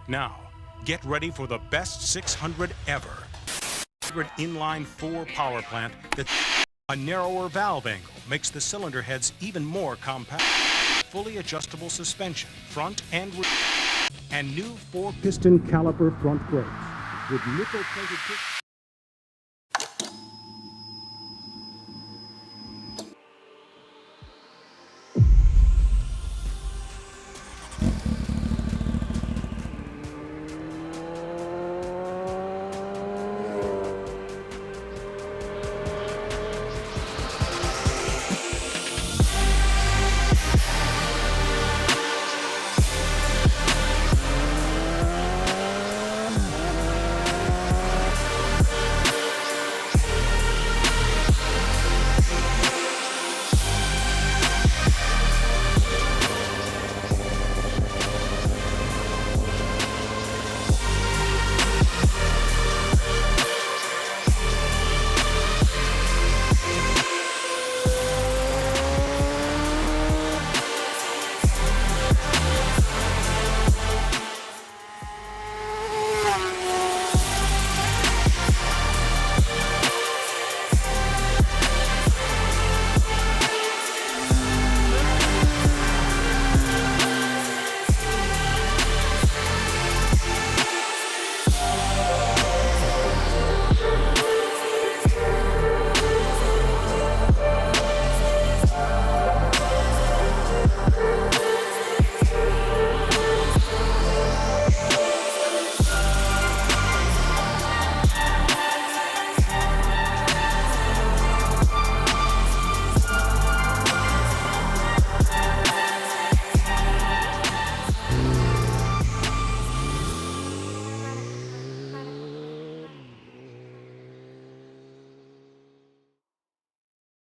Now, get ready for the best 600 ever. Inline 4 power plant that a narrower valve angle makes the cylinder heads even more compact. Fully adjustable suspension, front and rear, and new 4-piston caliper front brakes with nickel-plated